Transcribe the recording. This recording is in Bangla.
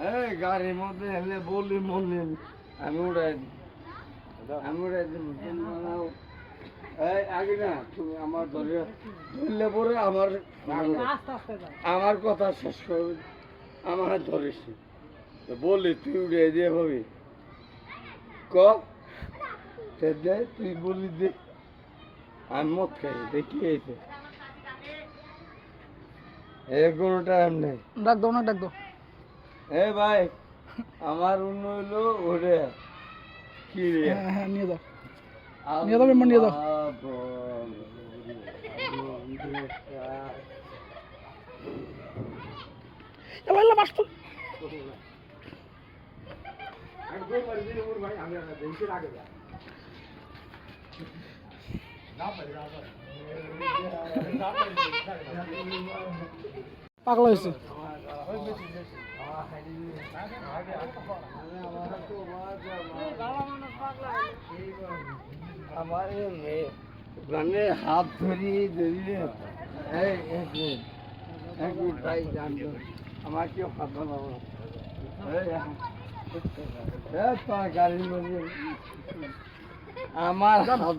এই গাড়ির মধ্যে হেলে বললি বললেন আমি উড়াই দিই এই আগে না তুমি আমার ধরলে পরে আমার কথা শেষ করবে আমার ধরিস বললি তুই উড়ে দিয়ে হবি তুই বললি দে আমি মত খাই দেখি এসে কোনো টাইম নেই ডাক দাও না ডাক দাও এ ভাই আমার অন্য হইলো ওরে কি রে হ্যাঁ নিয়ে যাও নিয়ে যাও মেম্বার নিয়ে যাও এবার মাস্ট পাগলা হয়েছে আমার মানে হাত ধরিয়ে ধরিয়ে জানতো আমার কেউ হাত বানাবো গাড়ির মধ্যে আমার হাত